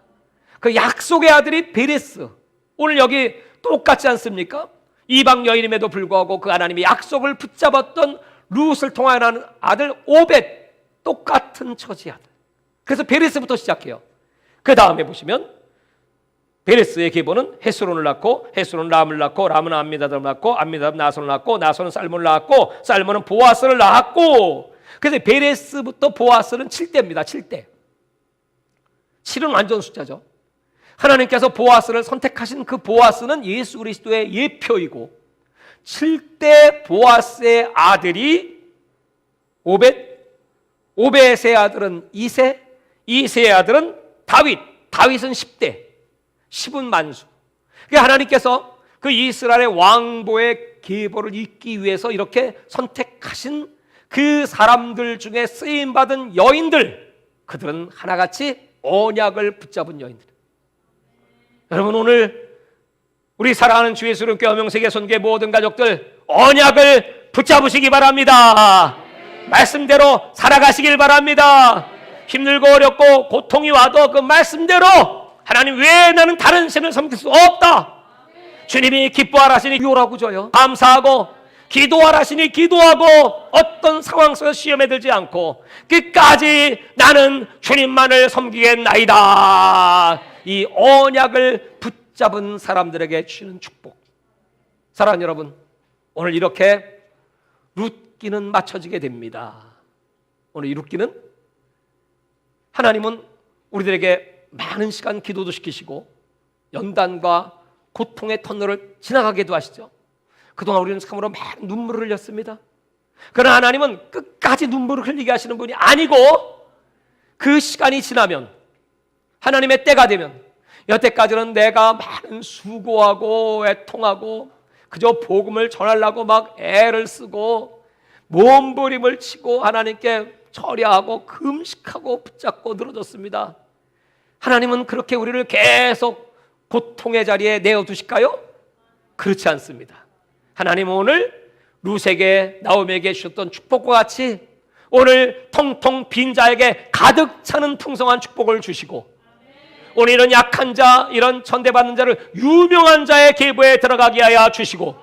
그 약속의 아들이 베레스. 오늘 여기 똑같지 않습니까? 이방 여인임에도 불구하고 그 하나님의 약속을 붙잡았던 룻을 통하여 아들 오벳, 똑같은 처지 아들. 그래서 베레스부터 시작해요. 그 다음에 보시면 베레스의 계보는 헤스론을 낳고, 헤스론은 람을 낳고, 람은 암미다답을 낳고, 암미다답은 나손을 낳고, 나손은 살몬을 낳았고, 살몬은 보아스를 낳았고. 그래서 베레스부터 보아스는 7대입니다. 7대. 7은 완전 숫자죠. 하나님께서 보아스를 선택하신 그 보아스는 예수 그리스도의 예표이고, 7대 보아스의 아들이 오벳, 오벳의 아들은 이새, 이새의 아들은 다윗, 다윗은 10대, 10은 만수. 그러니까 하나님께서 그 이스라엘의 왕보의 계보를 잇기 위해서 이렇게 선택하신 그 사람들 중에 쓰임받은 여인들, 그들은 하나같이 언약을 붙잡은 여인들. 여러분, 오늘 우리 사랑하는 주 예수 그리스도의 명세계 선교의 모든 가족들 언약을 붙잡으시기 바랍니다. 말씀대로 살아가시길 바랍니다. 힘들고 어렵고 고통이 와도 그 말씀대로 하나님 외에 나는 다른 신을 섬길 수 없다. 주님이 기뻐하라시니 기도라고 줘요. 감사하고 기도하라시니 기도하고 어떤 상황 속에서 시험에 들지 않고 끝까지 나는 주님만을 섬기겠나이다. 이 언약을 붙잡은 사람들에게 주시는 축복. 사랑하는 여러분, 오늘 이렇게 룻기는 맞춰지게 됩니다. 오늘 이 룻기는 하나님은 우리들에게 많은 시간 기도도 시키시고 연단과 고통의 터널을 지나가게도 하시죠. 그동안 우리는 참으로 많은 눈물을 흘렸습니다. 그러나 하나님은 끝까지 눈물을 흘리게 하시는 분이 아니고 그 시간이 지나면 하나님의 때가 되면 여태까지는 내가 많은 수고하고 애통하고 그저 복음을 전하려고 막 애를 쓰고 몸부림을 치고 하나님께 절야하고 금식하고 붙잡고 늘어졌습니다. 하나님은 그렇게 우리를 계속 고통의 자리에 내어두실까요? 그렇지 않습니다. 하나님은 오늘 룻에게 나오미에게 주셨던 축복과 같이 오늘 텅텅 빈 자에게 가득 차는 풍성한 축복을 주시고 오늘 이런 약한 자, 이런 천대받는 자를 유명한 자의 계보에 들어가게 하여 주시고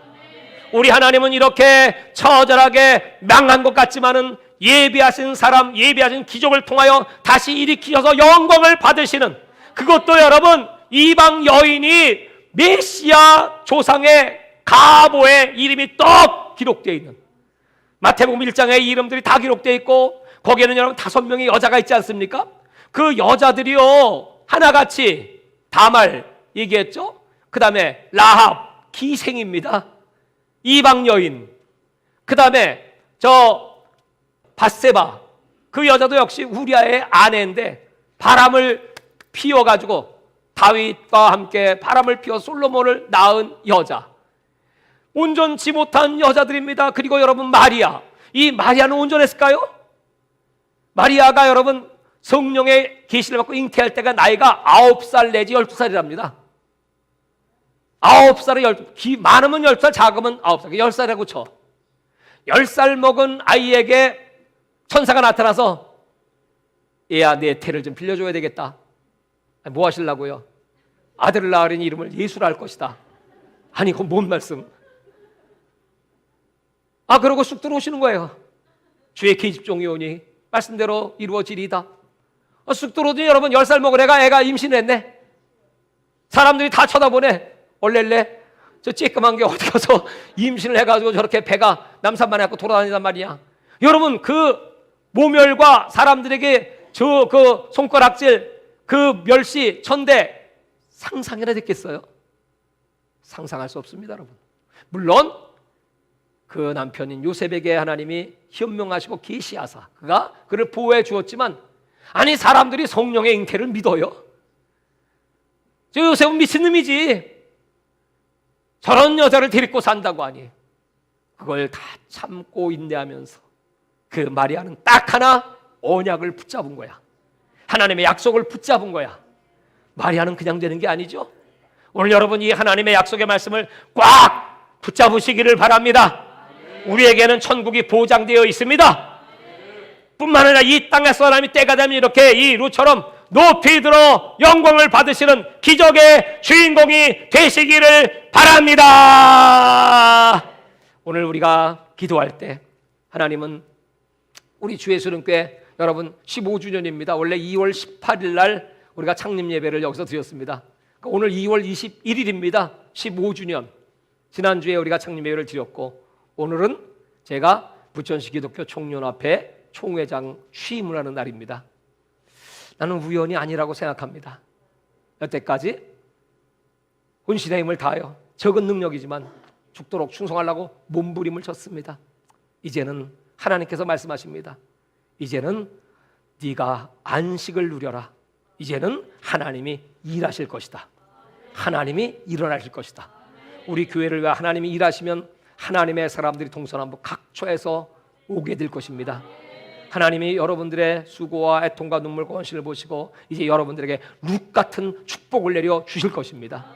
우리 하나님은 이렇게 처절하게 망한 것 같지만은 예비하신 사람, 예비하신 기적을 통하여 다시 일으키셔서 영광을 받으시는, 그것도 여러분 이방 여인이 메시아 조상의 가보의 이름이 떡 기록되어 있는 마태복음 1장에 이름들이 다 기록되어 있고 거기에는 여러분 5명의 여자가 있지 않습니까? 그 여자들이요 하나같이 다말 얘기했죠. 그 다음에 라합 기생입니다. 이방 여인. 그 다음에 저 밧세바, 그 여자도 역시 우리아의 아내인데 바람을 피워가지고 다윗과 함께 바람을 피워 솔로몬을 낳은 여자, 온전치 못한 여자들입니다. 그리고 여러분 마리아, 이 마리아는 온전했을까요? 마리아가 여러분 성령의 계시를 받고 잉태할 때가 나이가 9살 내지 12살이랍니다 9살에 많으면 10살, 작으면 9살, 10살이라고 쳐. 10살 먹은 아이에게 천사가 나타나서 얘야 내 태를 좀 빌려줘야 되겠다. 뭐 하시려고요? 아들을 낳으려니 이름을 예수라 할 것이다. 아니 그건 뭔 말씀? 그러고 쑥 들어오시는 거예요. 주의 계집종이 오니 말씀대로 이루어지리이다. 쑥 들어오더니 여러분 10살 먹은 애가 임신했네. 사람들이 다 쳐다보네. 얼렐레 저 쬐끄만 게 어디 가서 임신을 해가지고 저렇게 배가 남산만 해갖고 돌아다니단 말이야. 여러분 그 모멸과 사람들에게 저 그 손가락질, 그 멸시, 천대 상상이나 됐겠어요? 상상할 수 없습니다, 여러분. 물론 그 남편인 요셉에게 하나님이 현명하시고 계시하사 그가 그를 보호해 주었지만, 아니 사람들이 성령의 잉태를 믿어요? 저 요셉은 미친놈이지. 저런 여자를 데리고 산다고 하니 그걸 다 참고 인내하면서 그 마리아는 딱 하나 언약을 붙잡은 거야. 하나님의 약속을 붙잡은 거야. 마리아는 그냥 되는 게 아니죠. 오늘 여러분 이 하나님의 약속의 말씀을 꽉 붙잡으시기를 바랍니다. 우리에게는 천국이 보장되어 있습니다. 뿐만 아니라 이 땅에서 하나님이 때가 되면 이렇게 이 룻처럼 높이 들어 영광을 받으시는 기적의 주인공이 되시기를 바랍니다. 오늘 우리가 기도할 때 하나님은 우리 주 예수님께 여러분 15주년입니다. 원래 2월 18일 날 우리가 창립 예배를 여기서 드렸습니다. 오늘 2월 21일입니다. 15주년. 지난주에 우리가 창립 예배를 드렸고 오늘은 제가 부천시 기독교 총연합회 총회장 취임을 하는 날입니다. 나는 우연이 아니라고 생각합니다. 여태까지 혼신의 힘을 다하여 적은 능력이지만 죽도록 충성하려고 몸부림을 쳤습니다. 이제는 하나님께서 말씀하십니다. 이제는 네가 안식을 누려라. 이제는 하나님이 일하실 것이다. 하나님이 일어나실 것이다. 우리 교회를 위해 하나님이 일하시면 하나님의 사람들이 동서남북 각처에서 오게 될 것입니다. 하나님이 여러분들의 수고와 애통과 눈물과 헌신을 보시고 이제 여러분들에게 룻 같은 축복을 내려 주실 것입니다.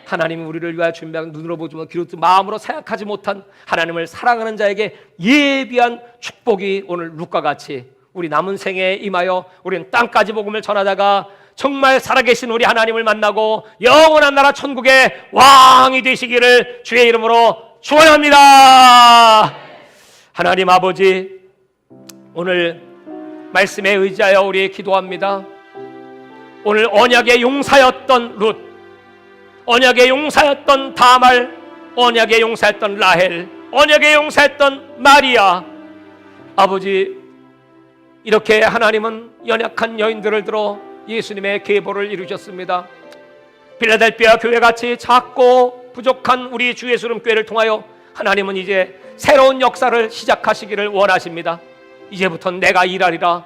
하나님이 우리를 위하여 준비한 눈으로 보지 못한 귀로 듣는 마음으로 생각하지 못한 하나님을 사랑하는 자에게 예비한 축복이 오늘 룻과 같이 우리 남은 생에 임하여 우리는 땅까지 복음을 전하다가 정말 살아계신 우리 하나님을 만나고 영원한 나라 천국의 왕이 되시기를 주의 이름으로 축원합니다. 하나님 아버지, 오늘 말씀에 의지하여 우리 기도합니다. 오늘 언약의 용사였던 룻, 언약의 용사였던 다말, 언약의 용사였던 라헬, 언약의 용사였던 마리아, 아버지, 이렇게 하나님은 연약한 여인들을 들어 예수님의 계보를 이루셨습니다. 필라델피아 교회같이 작고 부족한 우리 주 예수님 교회를 통하여 하나님은 이제 새로운 역사를 시작하시기를 원하십니다. 이제부터는 내가 일하리라.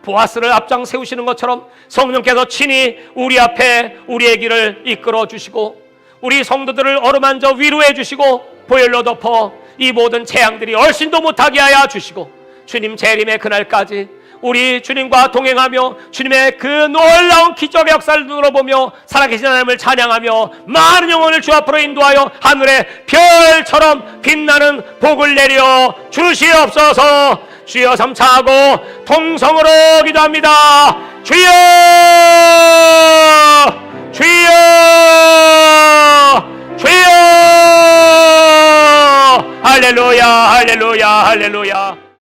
보아스를 앞장 세우시는 것처럼 성령께서 친히 우리 앞에 우리의 길을 이끌어 주시고 우리 성도들을 어루만져 위로해 주시고 보혈로 덮어 이 모든 재앙들이 얼씬도 못하게 하여 주시고 주님 재림의 그날까지 우리 주님과 동행하며 주님의 그 놀라운 기적의 역사를 눈으로보며 살아계신 하나님을 찬양하며 많은 영혼을 주 앞으로 인도하여 하늘의 별처럼 빛나는 복을 내려 주시옵소서. 주여 삼차하고 통성으로 기도합니다. 주여, 주여, 주여. 할렐루야, 할렐루야, 할렐루야.